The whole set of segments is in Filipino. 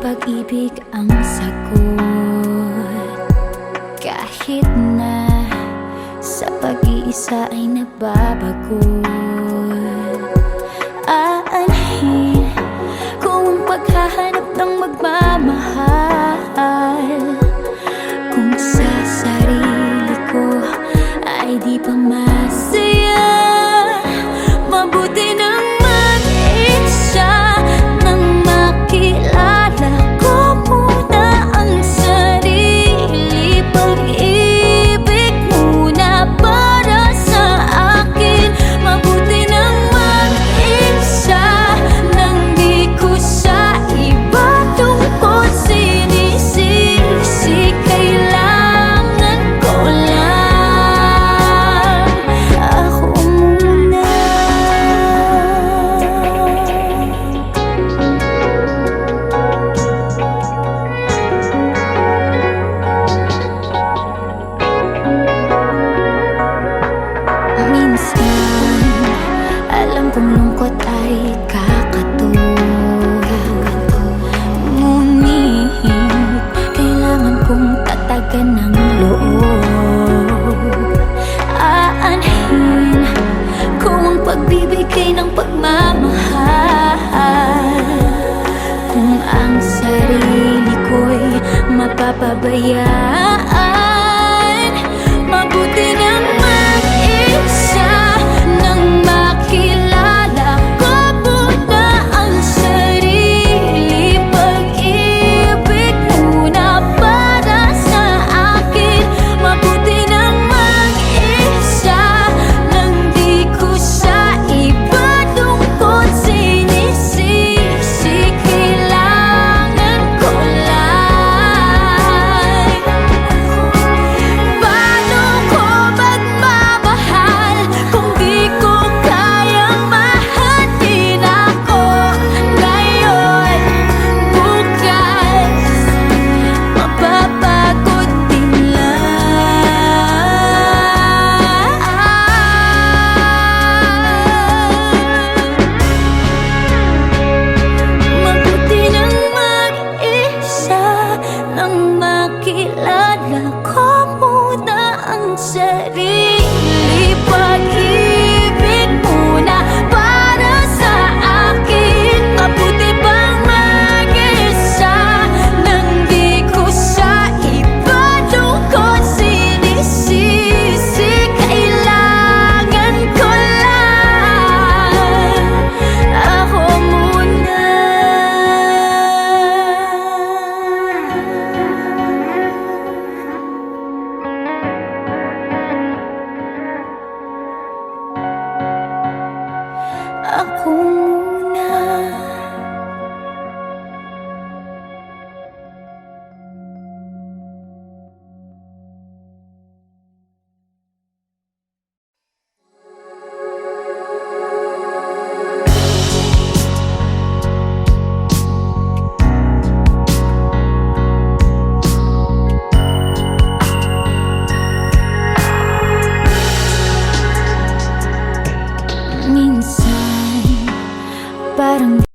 pag-ibig ang sagot. Kahit na sa pag-iisa ay nababago, aanhin kung ang paghahanap ng magmamahal. Kung sa sarili ko ay di pa masaya, mabuti nang mag-isa nang makilala ko muna ang sarili. Pag-ibig muna para sa akin. Mabuti nang mag-isa nang di ko sa iba tungkol sinisisi. Kailangan ko lang ako muna. Minsan, alam kong lungkot ay kakatulad, ngunit kailangan kong tatagan ng loob. Aanhin kung ang pagbibigay ng pagmamahal, kung ang sarili ko'y mapapabayaan. Mabuti nang mag-isa nang makilala ko muna ang sarili. Pag-ibig muna para sa akin. Mabuti nang mag-isa nang di ko sa iba tungkol sinisisi. Kailangan ko lang. Paano ko magmamahal kung di ko kayang mahalin ako ngayon? Bukas mapapagod din lang. Mabuti nang mag-isa nang makilala ko muna ang sarili. Pag-ibig muna para sa akin. Mabuti bang mag-isa nang di ko sa iba tungkol sinisisi. Kailangan ko lang ako muna. Ako muna. Minsan parang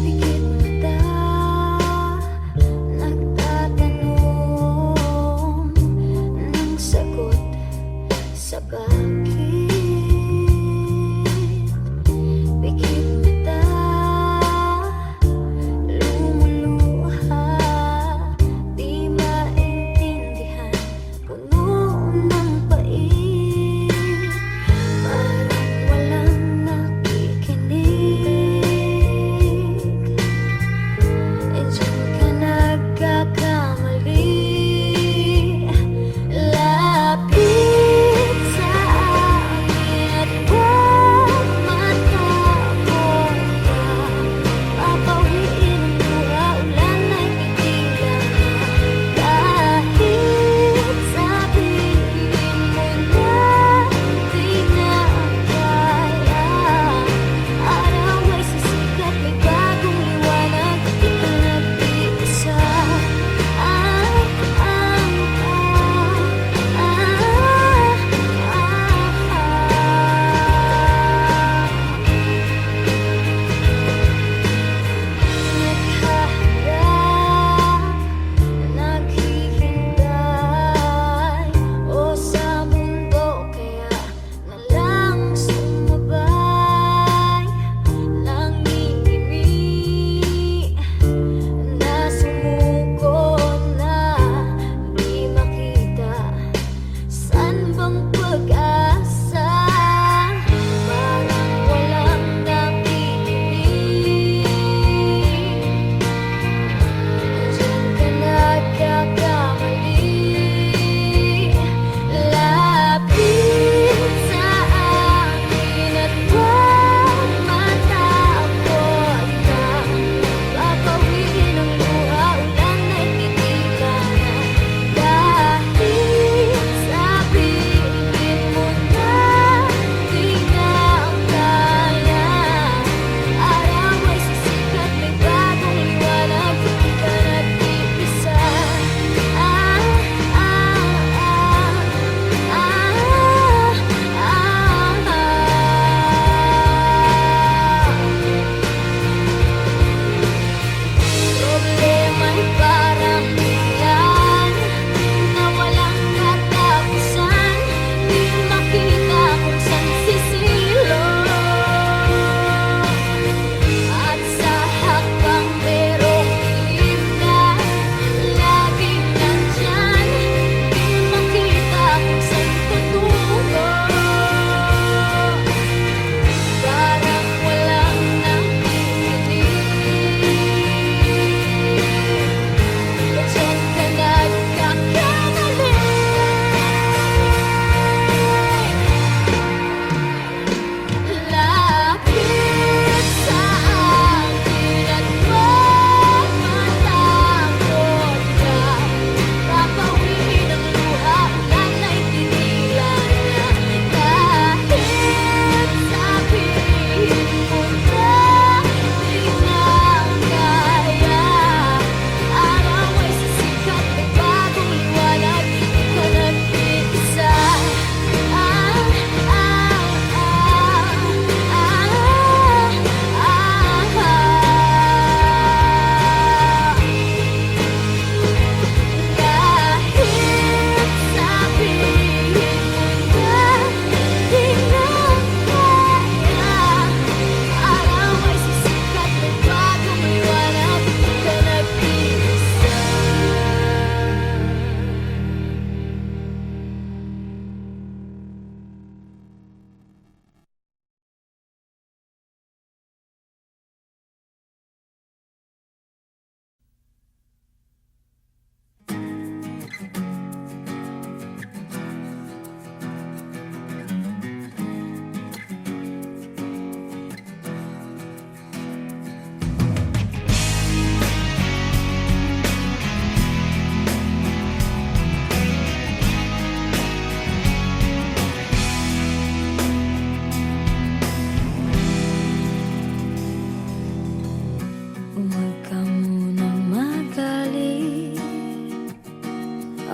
Pikit mata, nagtatanong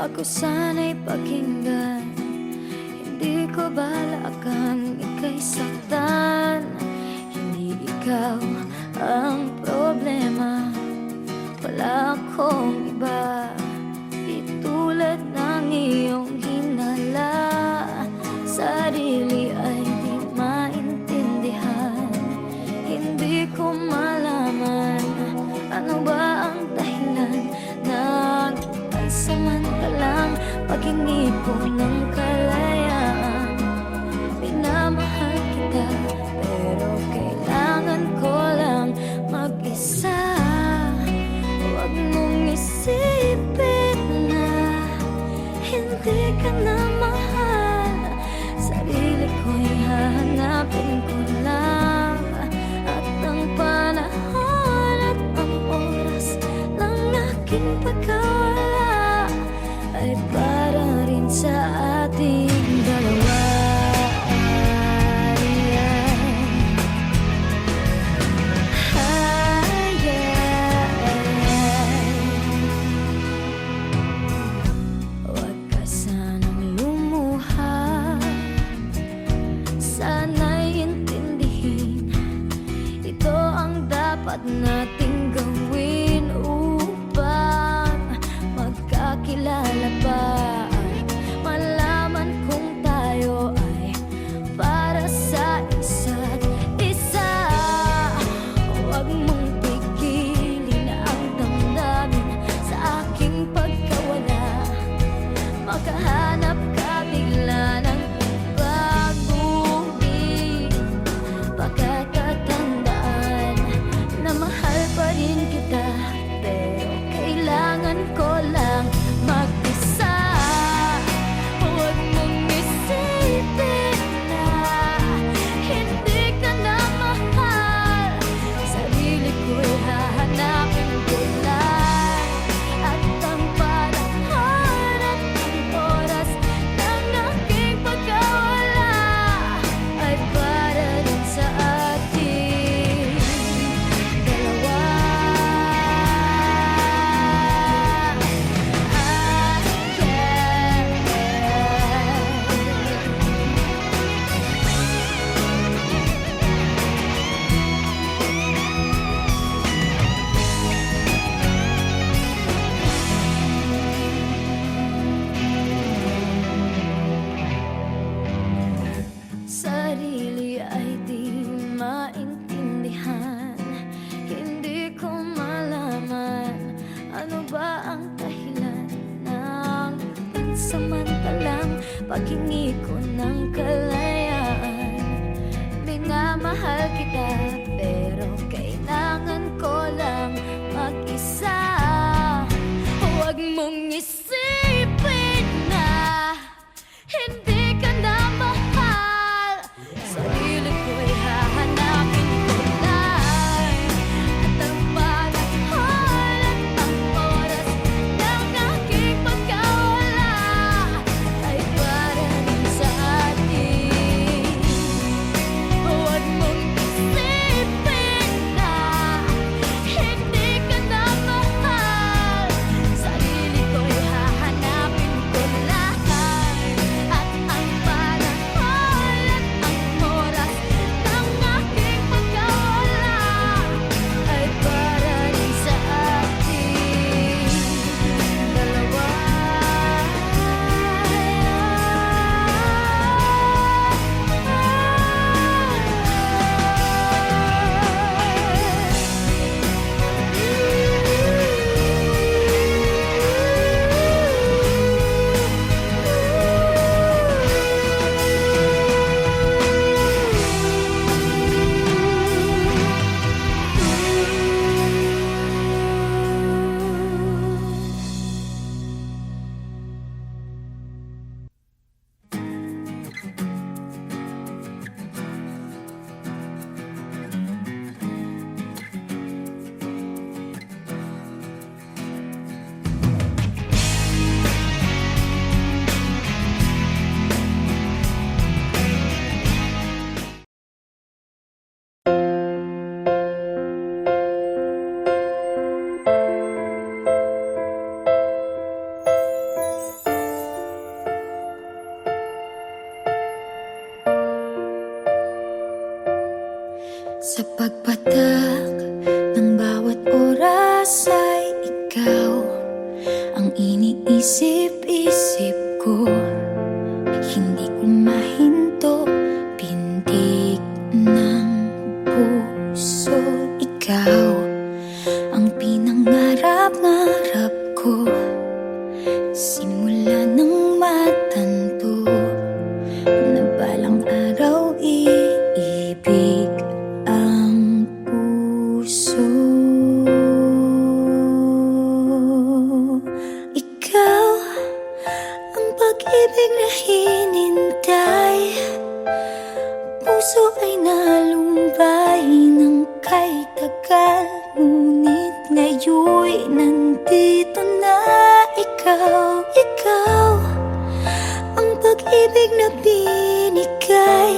Ako sana'y pakinggan, hindi ko balakang ika'y saktan. Hindi ikaw ang problema, wala akong iba. Itulad ng iyong hinala, sarili ay di maintindihan. Hindi ko malaman ano ba ang dahilan ng pansamantalang paghingi ko ng kalayaan. Minamahal kita pero kailangan ko lang mag-isa. Huwag mong isipin na hindi ka na mahal. Sarili ko'y hahanapin ko lang, at ang panahon at ang oras ng aking pagkawala ay para rin sa ating dalawa. Huwag ka sanang lumuha, sana'y intindihin, ito ang dapat nating gawin upang magkakilala pa at malaman kung tayo ay para sa isa't isa. Huwag mong pigilin ang damdamin sa aking pagkawala. Makahanap ka bigla ng ibang ngunit pagkakatandaan na mahal pa rin kita, pero kailangan ko lang mag-isa. Huwag mong isipin na hindi ka na mahal. Sarili ko'y hahanapin ko lang, at ang panahon at ang oras ng aking pagkawala ay para rin sa ating dalawa. Sarili ay di maintindihan, hindi ko malaman ano ba ang dahilan ng pansamantalang paghingi ko ng kalayaan. Minamahal kita pero kailangan ko lang mag-isa. Huwag mong isipin na hindi ka na mahal. Sarili ko'y hahanapin ko lang, at ang panahon at ang oras ng aking pagkawala ay para rin sa ating Isip-isip ko, hindi ko mahinto. Pintig ng puso, ikaw ang pinangarap-ngarap ko. Simula nang matanto na balang araw iibig ang puso. Ikaw ang pag-ibig na hinintay. Puso ay nalumbay ng kay tagal, ngunit ngayon'y nandito na. Ikaw ang pag-ibig na binigay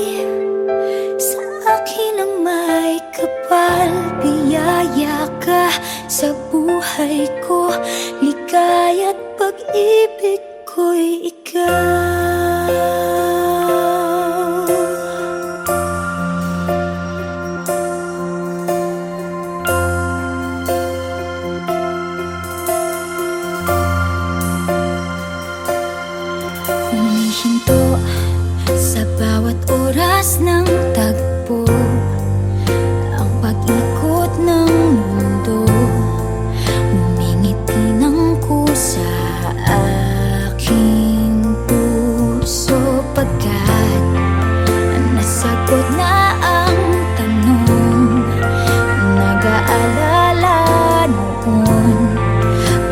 sa akin ang may kapal. Biyaya ka sa buhay ko, ligaya't pag-ibig ko'y ikaw. Humihinto sa bawat oras ng tagpo, ang pag-ikot ng mundo. Ngumingiti ng kusa aking puso, pagkat nasagot na ang tanong. Nag-aalala noon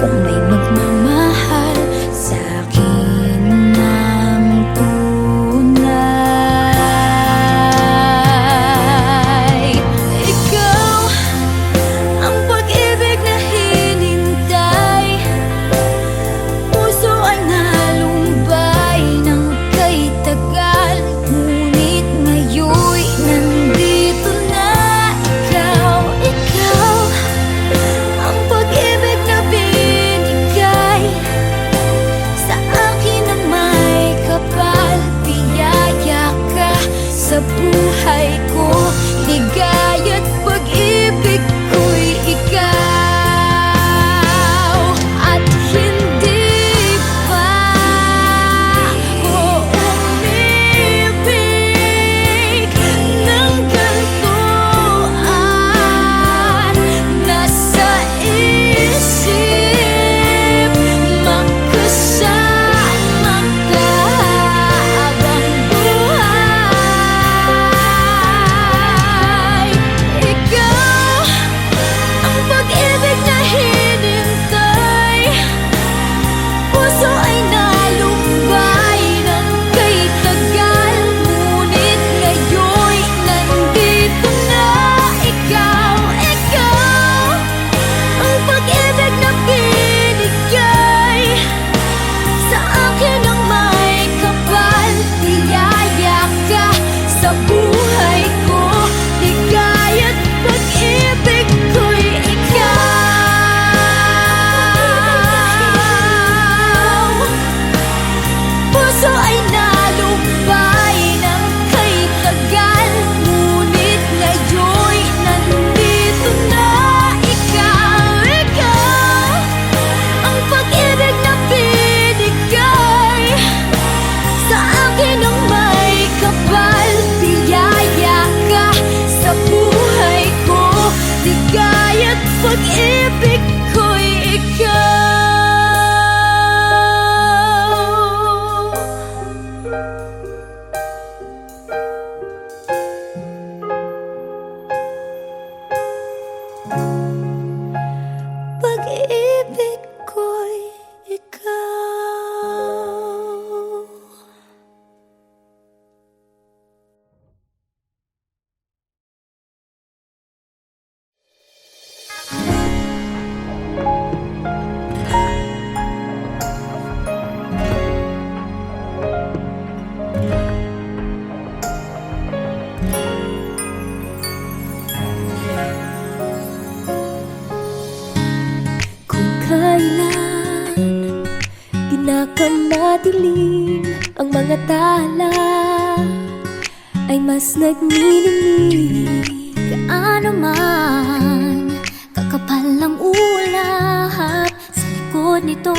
kung may magmamahal sa'kin ng tunay. Ikaw ang pag-ibig na hinintay. Puso ay nalumbay ng kay tagal, ngunit ngayon'y nandito na. Ikaw ang pag-ibig na binigay sa akin ang may kapal. Biyaya ka sa buhay ko, ligaya't pag-ibig ko'y ikaw. At hindi pa ako umibig ng gantuan. Nasa isip magkasama ka habang buhay. Ikaw ang pag-ibig na hinintay. Puso ay nalumbay ng kay tagal, ngunit ngayon'y nandito na. Ikaw ang pag-ibig na binigay sa akin ang may kapal. Biyaya ka sa buhay ko, ligaya't pag-ibig ko'y ikaw. Puso ay nalumbay ng kay tagal, ngunit ngayon'y nandito na. Ikaw ang pag-ibig na binigay sa akin ang may kapal. Biyaya ka sa buhay ko, ligaya't pag-ibig ko'y ikaw. Pag-ibig ko'y ikaw. Kung kailan pinakamadilim ang mga tala, ay mas nagniningning. Gaano man kakapal ang ulap sa likod nito,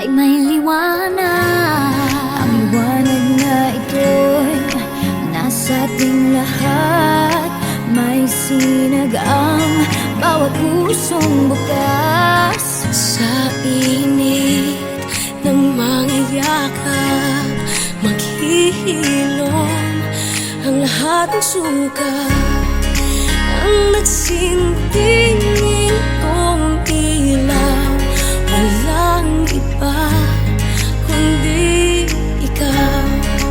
ay may liwanag. Ang liwanag na ito'y nasa ating lahat. May sinag ang bawat pusong bukas. Sa init ng mga yakap, maghihilom ang lahat ng sukat. Ang nagsinting itong ilaw, walang iba kundi ikaw.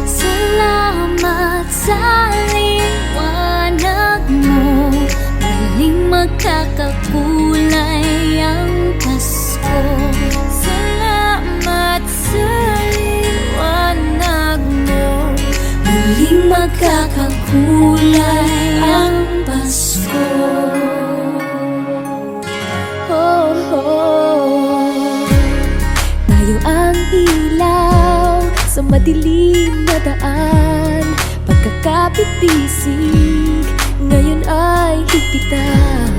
Salamat sa liwanag mo, muling magkakakulay ang Pasko. Salamat sa liwanag mo, muling magkakakulay ang Pasko. Oh, oh. Tayo ang ilaw sa madilim na daan. Pagkakapipisig, ngayon ay higpitan.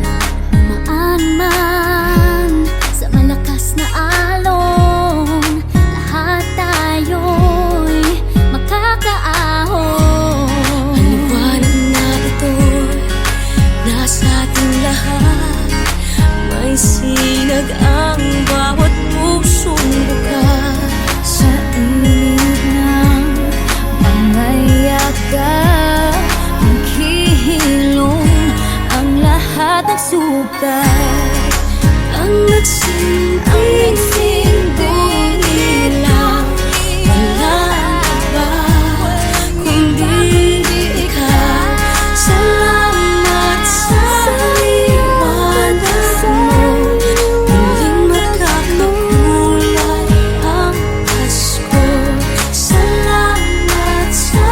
Dumaan man sa malakas na alon, lahat tayo'y makakaahon. Ang liwanag na ito'y nasa ating lahat. May sinag ang bawat pusong bukas. Sa init ng mga yakap, maghihilom ang lahat ng sukat. Ang nagsinting ilaw, walang iba kundi ikaw. Salamat sa liwanag mo, muling magkakakulay ang Pasko. Salamat sa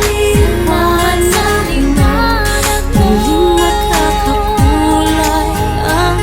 liwanag mo, muling magkakakulay ang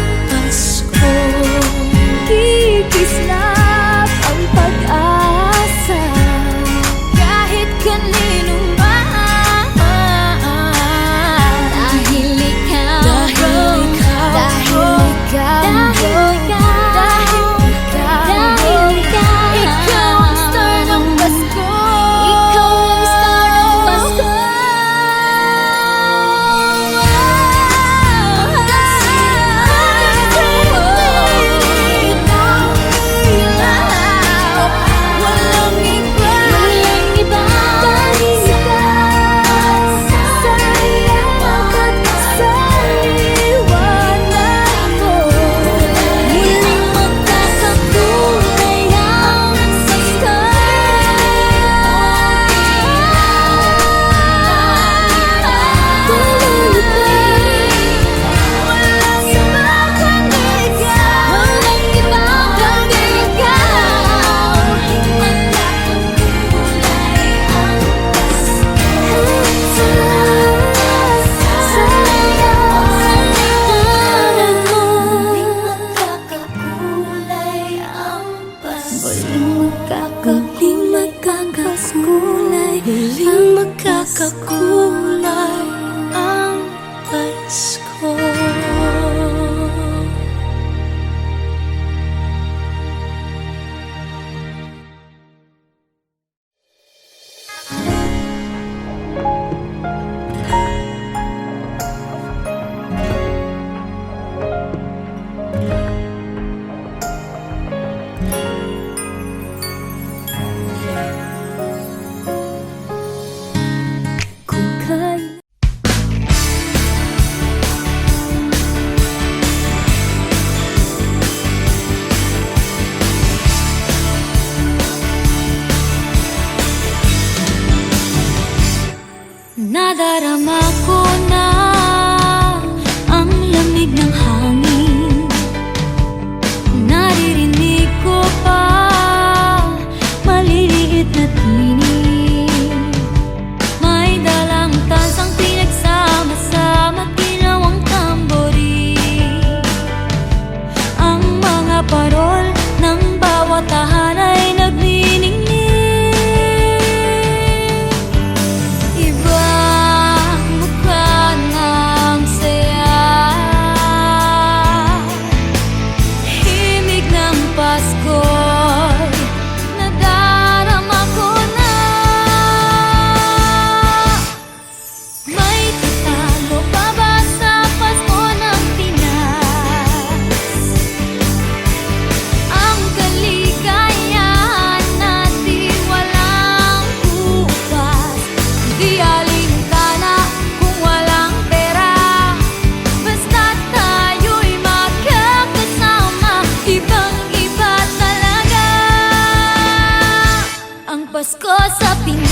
Pasko sa Pinas.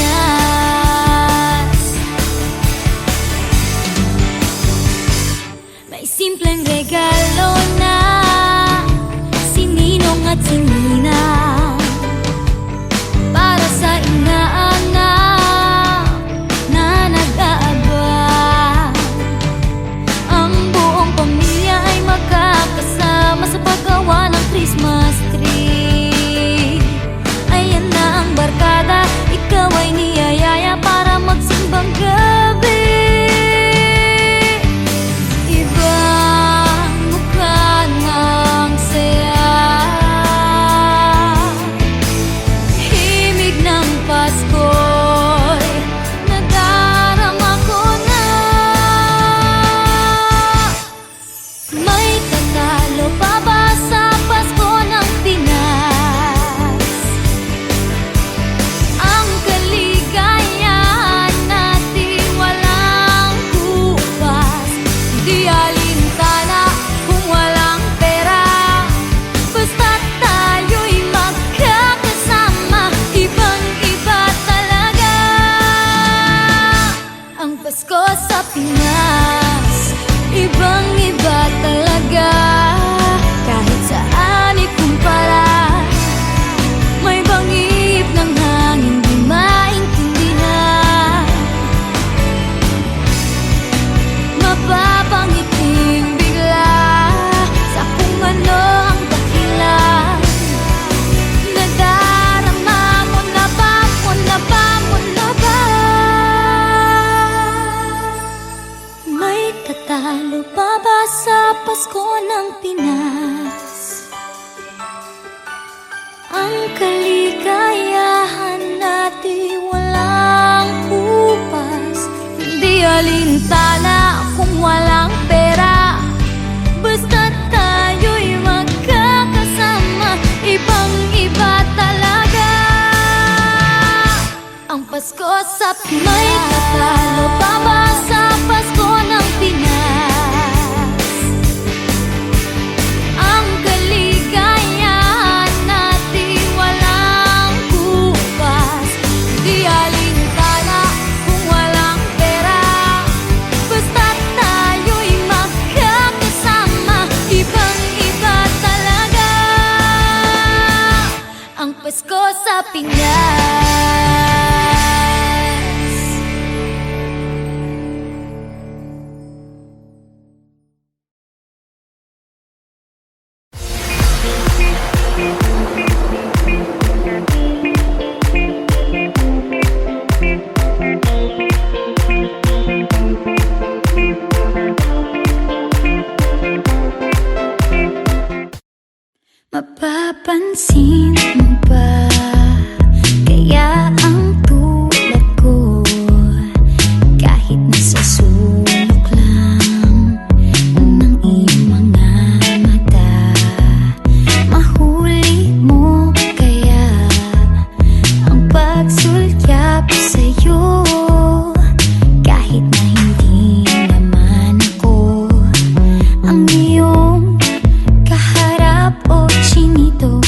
May simpleng regalo na si Ninong at si Ninang para sa inaanak na nag-aabang. Ang buong pamilya ay magkakasama sa paggawa ng Christmas tree. Ayan na ang barkada, ikaw ay niyayaya para magsimbang gabi. Ibang mukha ng saya, himig ng Pasko'y nadarama ko na. May tatalo pa ba sa Pasko ng Pinas? Ang kaligayahan natin walang kupas, di alintana kung walang pera. Basta't tayo'y magkakasama, ibang-iba talaga ang Pasko sa Pinas. Ibang-iba talaga, kahit saan ikumpara. May bangib ng hangin di maintindihan, mapapangiting bigla sa kung ano ang dahilan. Nadarama mo na ba, mo na ba, mo na ba? May tatalo pa ba sa Pasko ng Pinas? Ang kaligayahan natin walang upas, di alintana kung walang pera. Basta't tayo'y magkakasama, ibang-iba talaga ang Pasko sa Pinas. May tatalo pa ba sa Pasko ng Pinas? Ang kaligayahan natin walang kupas, di alintana kung walang pera. Basta't tayo'y magkakasama, ibang-iba talaga ang Pasko sa Pinas. Mapapansin mo ba kaya ang tulad ko, kahit nasa sulok lang ng iyong mga mata, mahuli mo kaya ang pagsulyap sa'yo, kahit na hindi naman ako ang iyong kaharap o chinito.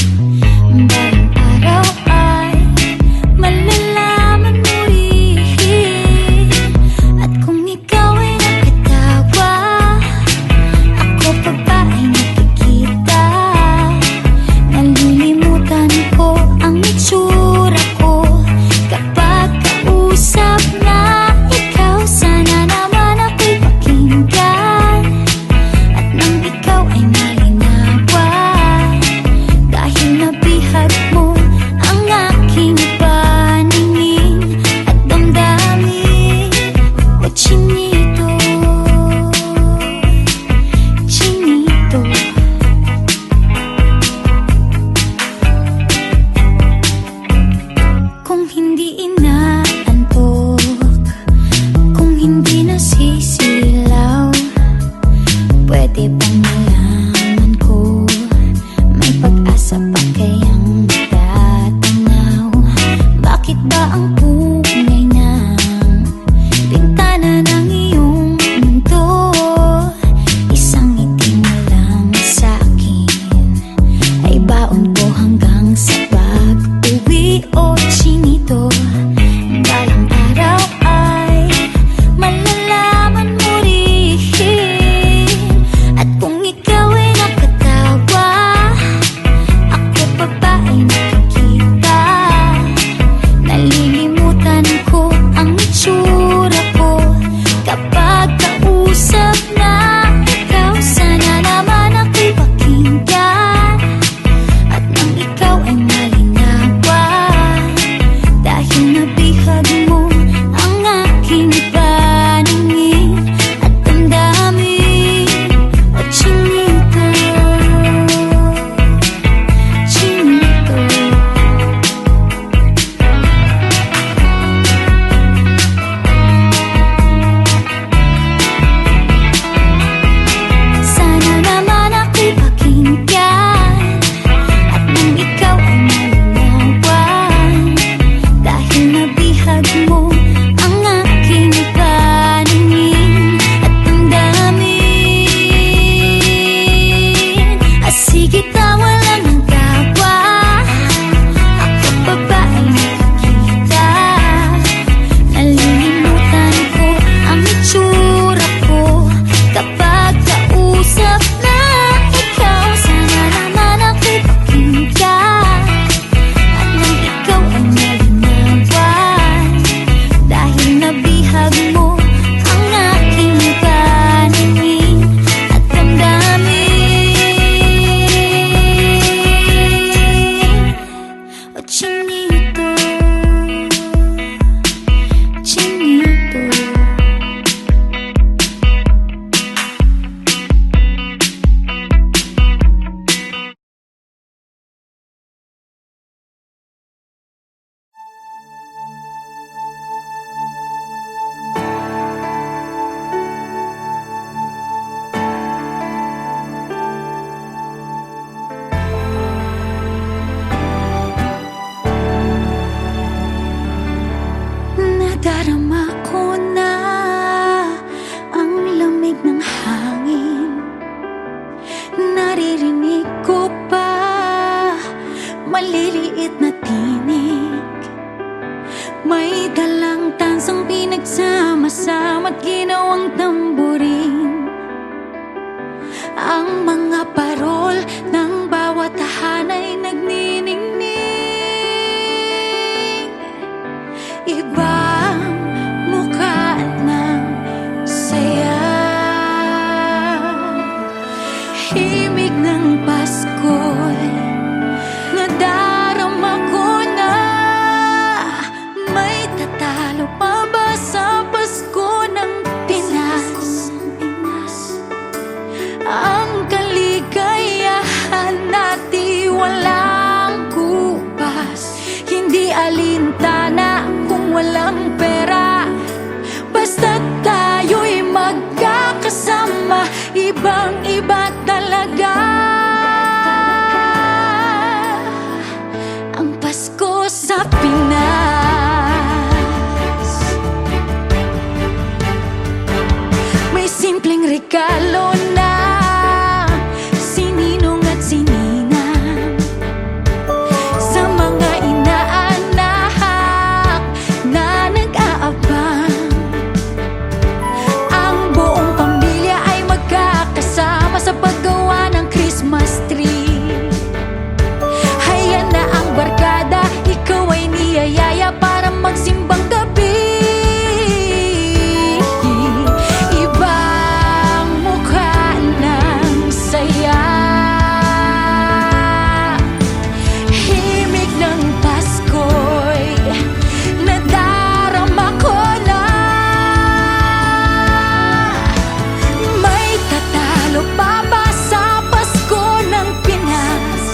maliliit na tinig. May dalang tansang pinagsama-sama't ginawang tamburin. Ang mga parol ng bawat tahanay nagniningning. Ibang mukha ng saya, himig ng Pasko'y nadarama ko na. May tatalo pa ba sa Pasko ng Pinas? Ang kaligayahan natin walang kupas, hindi alintana kung walang pera. Basta tayo'y magkakasama, ibang-iba talaga ang Pasko sa Pinas. May simpleng regalo na sininong at sininang, sa mga inaanak na nag-aabang. Ang buong pamilya ay magkakasama sa paggawa ng Christmas tree. Hayan na ang barkada, ikaw ay niyayaya para magsimbang gabi. Ibang mukha ng saya, himig ng Pasko'y nadarama ko na. May tatalo pa ba sa Pasko ng Pinas?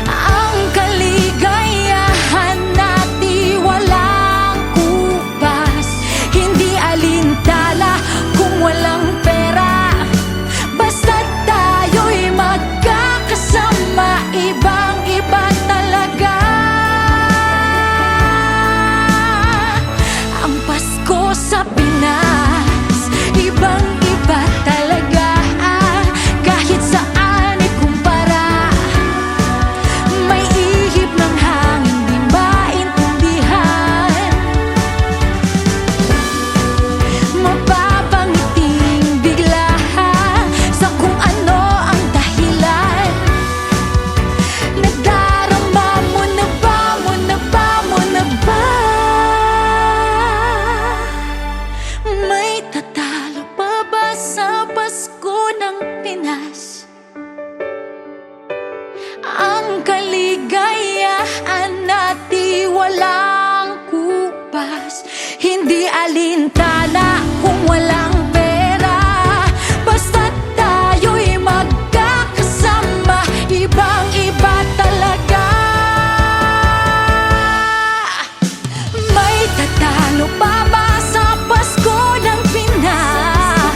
Ang kaligayahan natin walang kupas, hindi alintala kung walang pera. Basta tayo'y magkakasama, ibang-iba talaga ang Pasko sa Pinas. Ibang-iba talaga, kahit saan ikumpara. May ihip ng hangin di maintindihan, mapapangiting bigla sa kung ano ang dahilan. Nadarama mo na ba, mo na ba, mo na ba? May tatalo pa ba sa Pasko ng Pinas? Ang kaligayahan natin walang kupas, hindi alintana kung walang pera. Basta tayo'y magkakasama, ibang-iba talaga. May tatalo pa ba sa Pasko ng Pinas?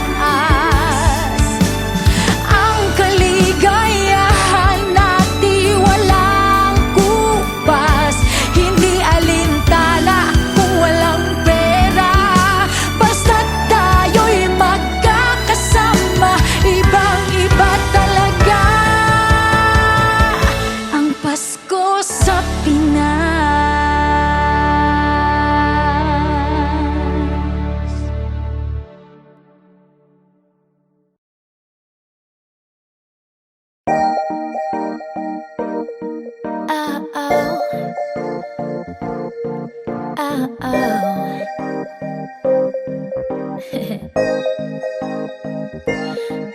Ang kaligayahan natin walang kupas, hindi alintana kung walang pera. Basta tayo'y magkakasama, ibang-iba talaga ang Pasko sa Pinas. Ah-oh. Ah-oh.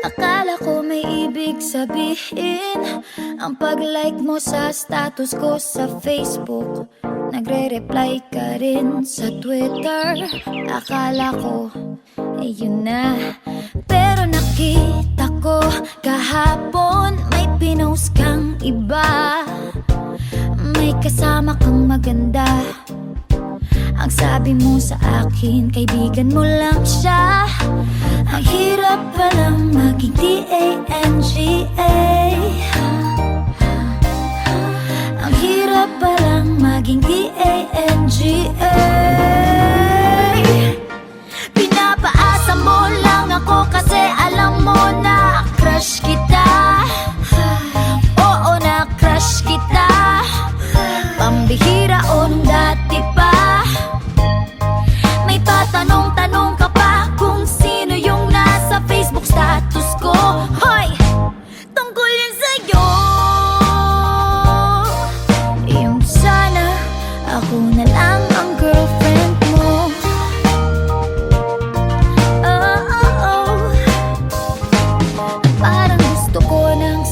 Akala ko may ibig sabihin ang pag-like mo sa status ko sa Facebook. Nagre-reply ka rin sa Twitter. Akala ko, yun na. Pero nakita ko kahapon may pinost kang iba. May kasama kang maganda. Ang sabi mo sa akin, kaibigan mo lang siya. Ang hirap palang maging D-A-N-G-A. Ang hirap palang maging D-A-N-G-A. Pinapaasa mo lang ako kasi alam mo na crush kita. Oo na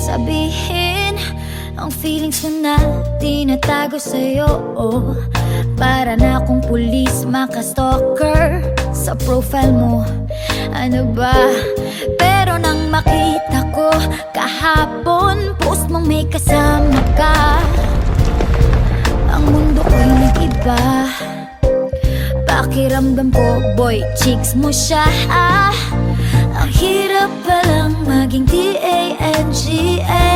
sabihin ang feelings ko na tinatago sa'yo. Para na akong pulis maka-stalker sa profile mo. Ano ba? Pero nang makita ko kahapon post mong may kasama ka, ang mundo ko'y nag-iba. Pakiramdam ko, boy, chicks mo siya. Ang hirap palang maging D-A-N-G-A.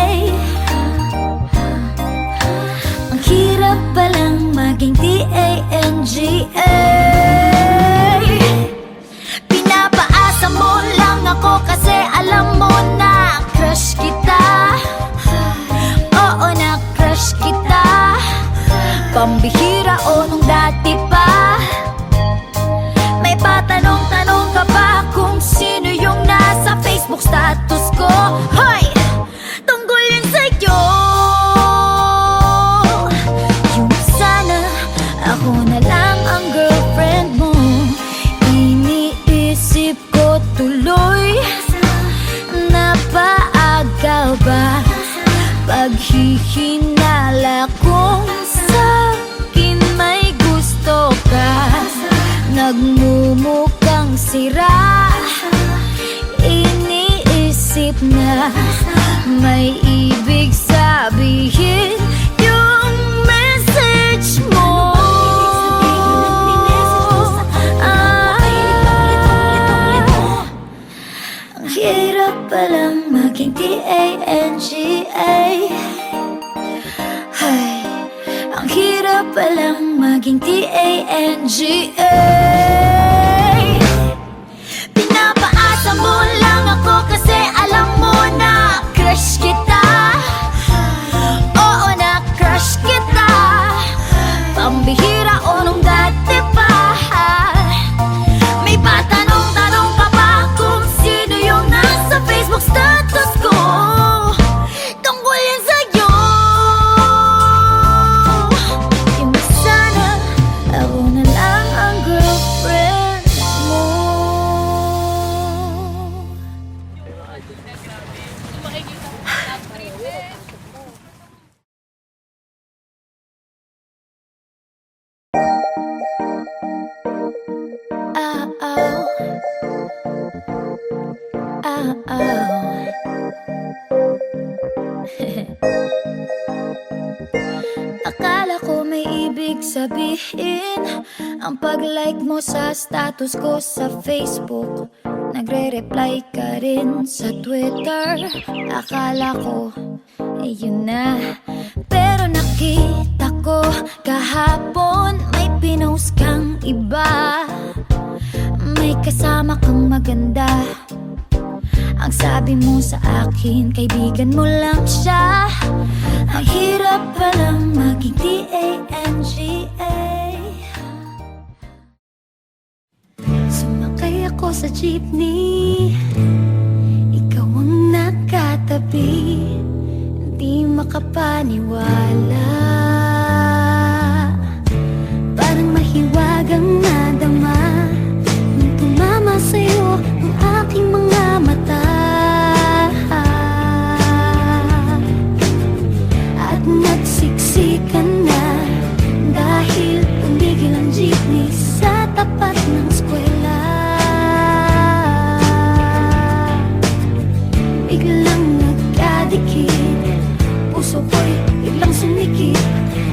Ang hirap palang maging D-A-N-G-A. Pinapaasa mo lang ako kasi alam mo na crush kita. Oo, na crush kita. Pambihira o nung dati pa. May patanong-tanong ka ba kung sino yung nasa Facebook status ko? Hoy! Tungkol yun sa'yo. Yung sana ako na lang ang girlfriend mo. Iniisip ko tuloy, napaaga ba paghihinala kung sa'kin may gusto ka? Nagmumukhang sira, iniisip na may ibig sabihin yung message mo. Ang hirap palang maging D-A-N-G-A. Ay, ang hirap palang maging D-A-N-G-A. Pinapaasa mo lang ako kasi alam mo na crush kita. Oo, na crush kita. Pambihira o nung dati pa. May patanong-tanong ka ba kung sino yung nasa Facebook status ko? Tungkol yan sa'yo. Yung sana ako na lang ang girlfriend mo. Akala ko may ibig sabihin ang pag-like mo sa status ko sa Facebook. Nagre-reply ka rin sa Twitter. Akala ko ayun na, pero nakita ko kahapon may pinost kang iba. May kasama kang maganda. Ang sabi mo sa akin, kaibigan mo lang siya. Ang hirap palang maging D-A-N-G-A. Sumakay ako sa jeepney, ikaw ang nakatabi. Di makapaniwala, parang mahiwagang nadama nung tumama sa'yo ang aking mga mata. At nagsiksikan na dahil tumigil ang jeepney sa tapat ng eskwela. Biglang nagkadikit, puso ko'y biglang sumikip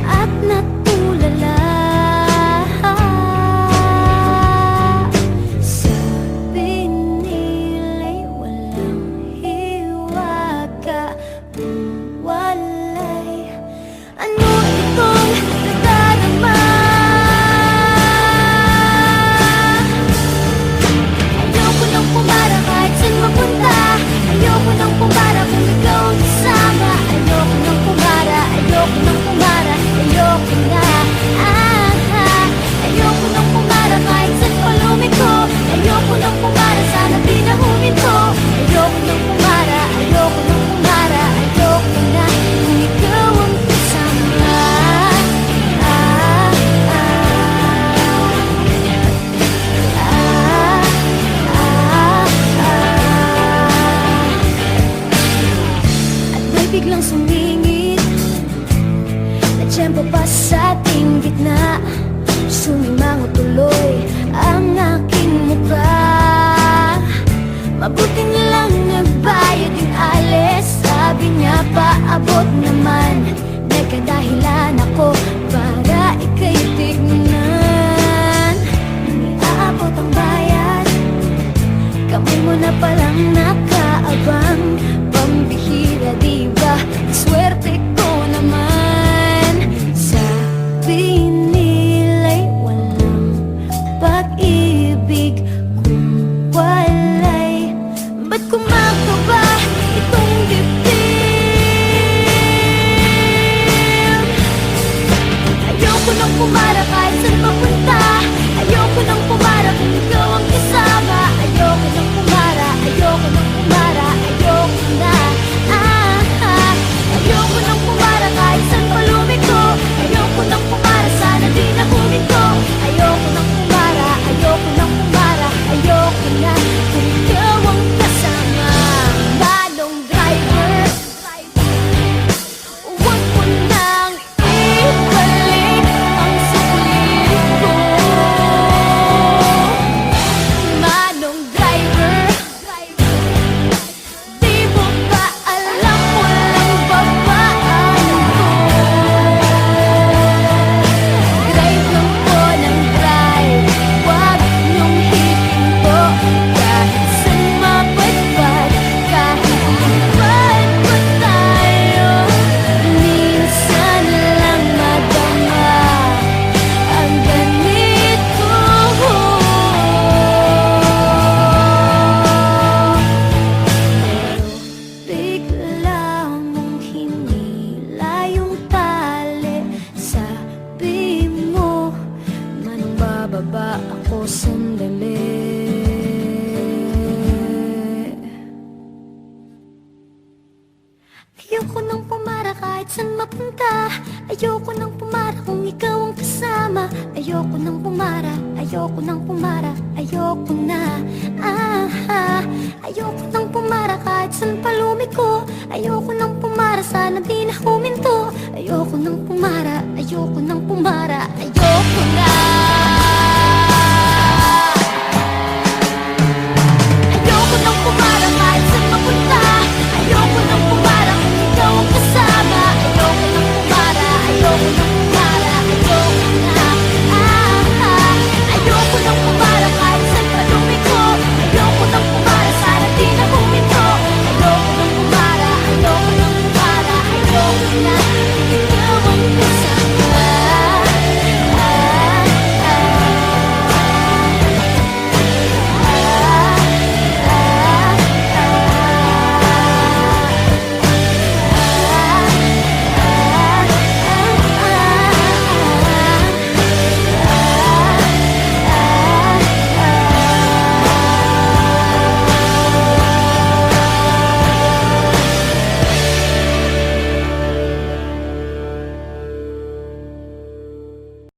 at natulala. Sabi nila'y walang hiwaga, walay. Ano itong nadarama? Ayoko nang pumara kahit saan mapunta. Ayoko nang pumara kung ikaw ang kasama. Ayoko nang pumara, ayoko nang pumara, ayoko na. Ayoko nang pumara kahit saan pa lumiko. Ayoko nang pumara, sana di na huminto. Ayoko nang pumara, ayoko nang pumara, ayoko biglang sumingit na tiyempo pa sa ating gitna. Sumimango tuloy ang aking mukha. Mabuti na lang nagbayad yung alis. Sabi niya paabot naman. Nagkadahilan ako para ika'y tignan. Nang iaabot ang bayad, kamay mo na palang nakaabang. Pambihira diba, swerte ko naman. Sabi nila'y walang pag-ibig kung walay. Ba't kumakaba itong dibdib? Ayoko nang pumara kahit saan papunta. Ayoko nang pumara kung ikaw ang kasama. Ayoko nang pumara, ayoko nang pumara, ayoko na. Ayoko nang pumara kahit saan palumiko. Ayoko nang pumara, sana di na huminto. Ayoko nang pumara, ayoko nang pumara, ayoko na. Kung ikaw ang kasama, manong driver, huwag mo nang ibalik ang sulit ko. Manong driver, di mo ba alam walang babaan ko? Drive lang po ng drive, huwag niyong hihinto. Kahit saan mapadpad, kahit lipad pa tayo, minsan lang madama ang ganito. Bigla mong hinila yung tali. Sabi mo, manong bababa ako sandali. Ayoko nang pumara kahit saan mapunta. Ayoko nang pumara kung ikaw ang kasama. Ayoko nang pumara, ayoko nang pumara, ayoko na. Ayoko nang pumara kahit saan palumiko.